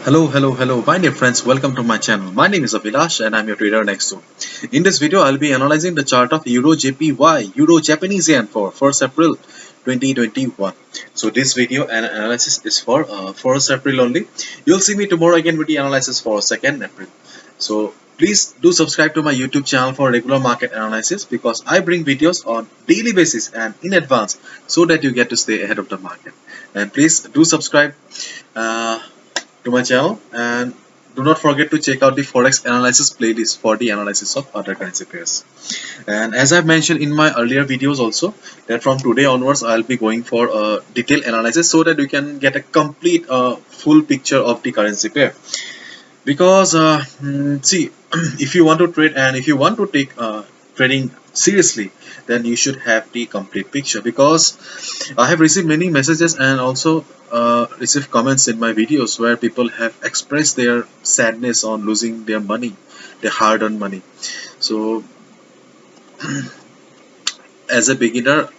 Hello, my dear friends. Welcome to my channel. My name is Abhilash and I'm your trader next door. In this video, I'll be analyzing the chart of EURJPY, Euro Japanese Yen for 1st April 2021. So this video and analysis is for 1st April only. You'll see me tomorrow again with the analysis for 2nd April. So please do subscribe to my YouTube channel for regular market analysis because I bring videos on daily basis and in advance so that you get to stay ahead of the market. And please do subscribe. To my channel, and do not forget to check out the Forex analysis playlist for the analysis of other currency pairs. And as I've mentioned in my earlier videos also, that from today onwards I'll be going for a detailed analysis so that you can get a complete full picture of the currency pair. Because see, if you want to trade and if you want to take trading seriously, then you should have the complete picture. Because I have received many messages and also received comments in my videos where people have expressed their sadness on losing their money, their hard-earned money. So as a beginner,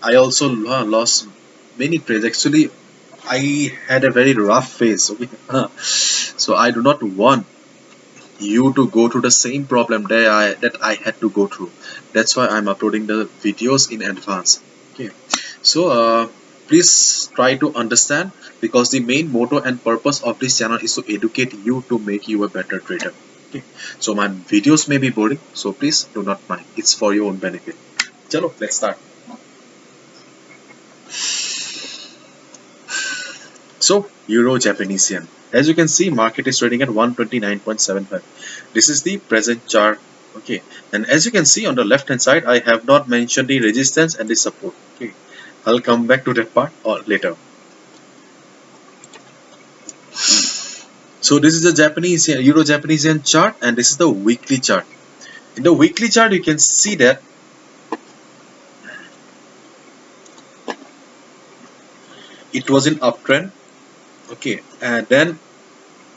I also lost many trades. Actually, I had a very rough phase. Okay, so I do not want you to go through the same problem that I had to go through. That's why I'm uploading the videos in advance. Okay, so please try to understand, because the main motto and purpose of this channel is to educate you to make you a better trader. Okay, so my videos may be boring, so please do not mind. It's for your own benefit. Chalo, let's start. So Euro Japanese Yen. As you can see, market is trading at 129.75. This is the present chart. Okay, and as you can see on the left hand side, I have not mentioned the resistance and the support. Okay, I'll come back to that part or later. So this is the Japanese yen, Euro Japanese Yen chart, and this is the weekly chart. In the weekly chart, you can see that it was in uptrend. Okay, and then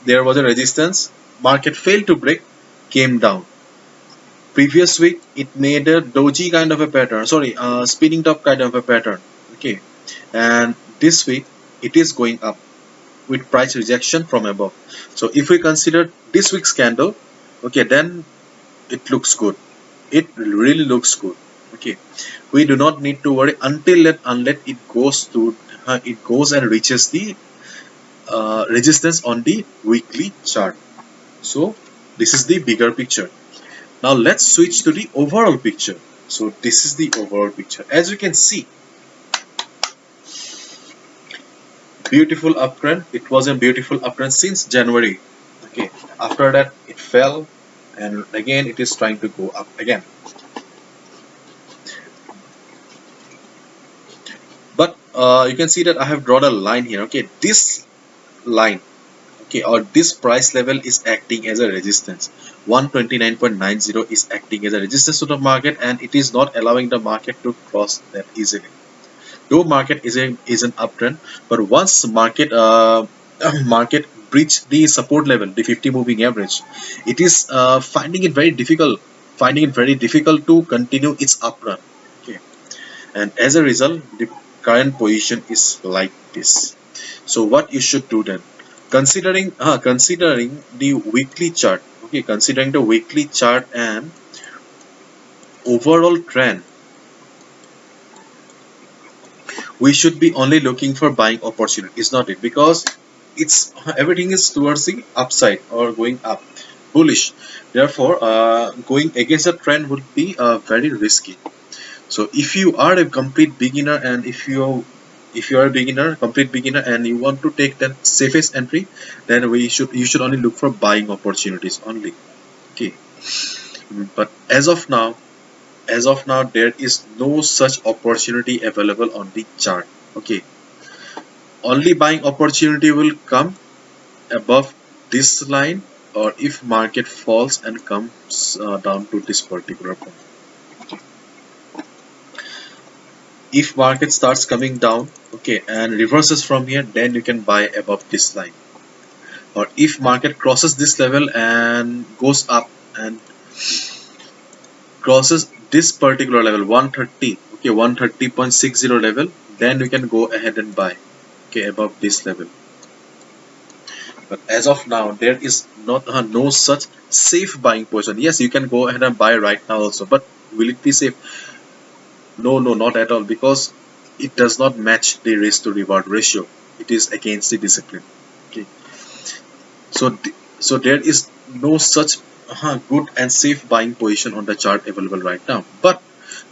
there was a resistance. Market failed to break, came down. Previous week it made a doji kind of a pattern, sorry, spinning top kind of a pattern. Okay, and this week it is going up with price rejection from above. So if we consider this week's candle, okay, then it looks good. It really looks good. Okay, we do not need to worry unless it goes and reaches the resistance on the weekly chart. So this is the bigger picture. Now let's switch to the overall picture. So this is the overall picture. As you can see, beautiful uptrend. It was a beautiful uptrend since January. Okay, after that it fell, and again it is trying to go up again. But you can see that I have drawn a line here. Okay, this line, okay, or this price level is acting as a resistance. 129.90 is acting as a resistance to the market, and it is not allowing the market to cross that easily. Though market is an uptrend, but once market market breach the support level, the 50 moving average, it is finding it very difficult to continue its uprun. Okay, and as a result, the current position is like this. So what you should do then, considering the weekly chart, okay, considering the weekly chart and overall trend, we should be only looking for buying opportunities, not it, because it's everything is towards the upside or going up, bullish. Therefore, going against the trend would be very risky. So if you are a complete beginner, and if you are a beginner, complete beginner, and you want to take that safest entry, then you should only look for buying opportunities only. Okay, but as of now there is no such opportunity available on the chart. Okay, only buying opportunity will come above this line, or if market falls and comes down to this particular point. If market starts coming down, okay, and reverses from here, then you can buy above this line. Or if market crosses this level and goes up and crosses this particular level, 130, okay, 130.60 level, then you can go ahead and buy, okay, above this level. But as of now, there is not no such safe buying position. Yes, you can go ahead and buy right now also, but will it be safe? No, no, not at all, because it does not match the risk to reward ratio. It is against the discipline. Okay, so so there is no such good and safe buying position on the chart available right now. But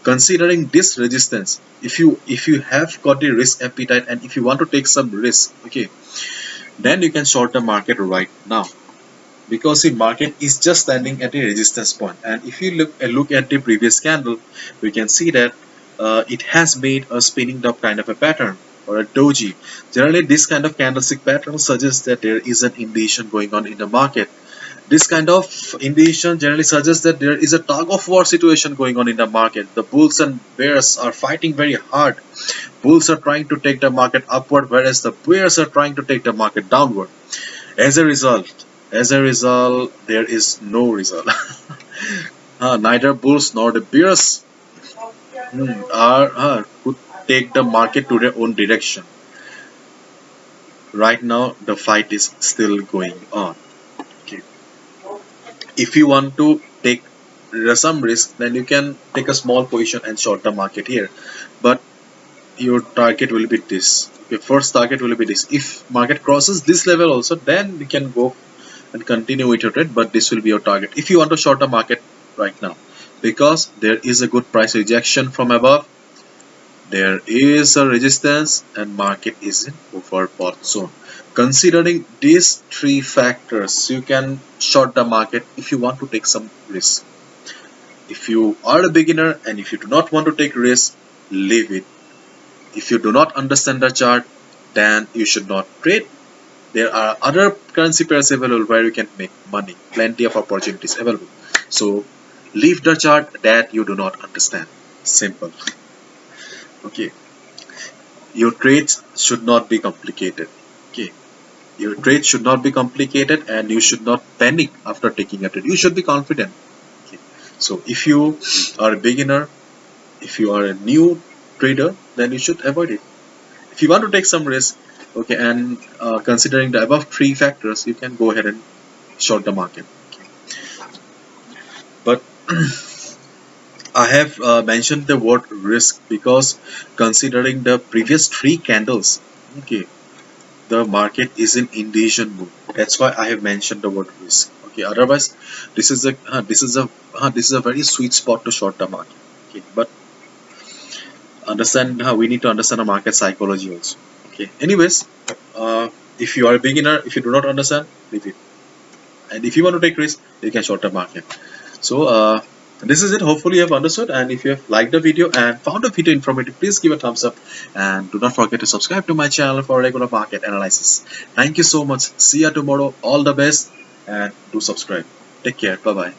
considering this resistance, if you have got the risk appetite and if you want to take some risk, okay, then you can short the market right now, because the market is just standing at a resistance point. And if you look at the previous candle, we can see that it has made a spinning top kind of a pattern, or a doji. Generally, this kind of candlestick pattern suggests that there is an indication going on in the market. This kind of indication generally suggests that there is a tug of war situation going on in the market. The bulls and bears are fighting very hard. Bulls are trying to take the market upward, whereas the bears are trying to take the market downward. As a result, there is no result. Neither bulls nor the bears could take the market to their own direction. Right now, the fight is still going on. Okay. If you want to take some risk, then you can take a small position and short the market here. But your target will be this. Your first target will be this. If market crosses this level also, then you can go and continue with your trade, but this will be your target if you want to short the market right now, because there is a good price rejection from above, there is a resistance, and market is in overbought zone. Considering these three factors, you can short the market if you want to take some risk. If you are a beginner and if you do not want to take risk, leave it. If you do not understand the chart, then you should not trade. There are other currency pairs available where you can make money. Plenty of opportunities available. So leave the chart that you do not understand. Simple. Okay. Your trades should not be complicated. Okay. Your trade should not be complicated, and you should not panic after taking a trade. You should be confident. Okay. So if you are a beginner, if you are a new trader, then you should avoid it. If you want to take some risk, okay, and considering the above three factors, you can go ahead and short the market. But I have mentioned the word risk because considering the previous three candles, okay, the market is in indecision mode. That's why I have mentioned the word risk. Okay, otherwise this is a very sweet spot to short the market. Okay, but understand we need to understand the market psychology also. Okay, anyways, if you are a beginner, if you do not understand, leave it. And if you want to take risk, you can short the market. So this is it. Hopefully you have understood, and if you have liked the video and found the video informative, please give a thumbs up, and do not forget to subscribe to my channel for regular market analysis. Thank you so much. See you tomorrow. All the best, and do subscribe. Take care. Bye bye.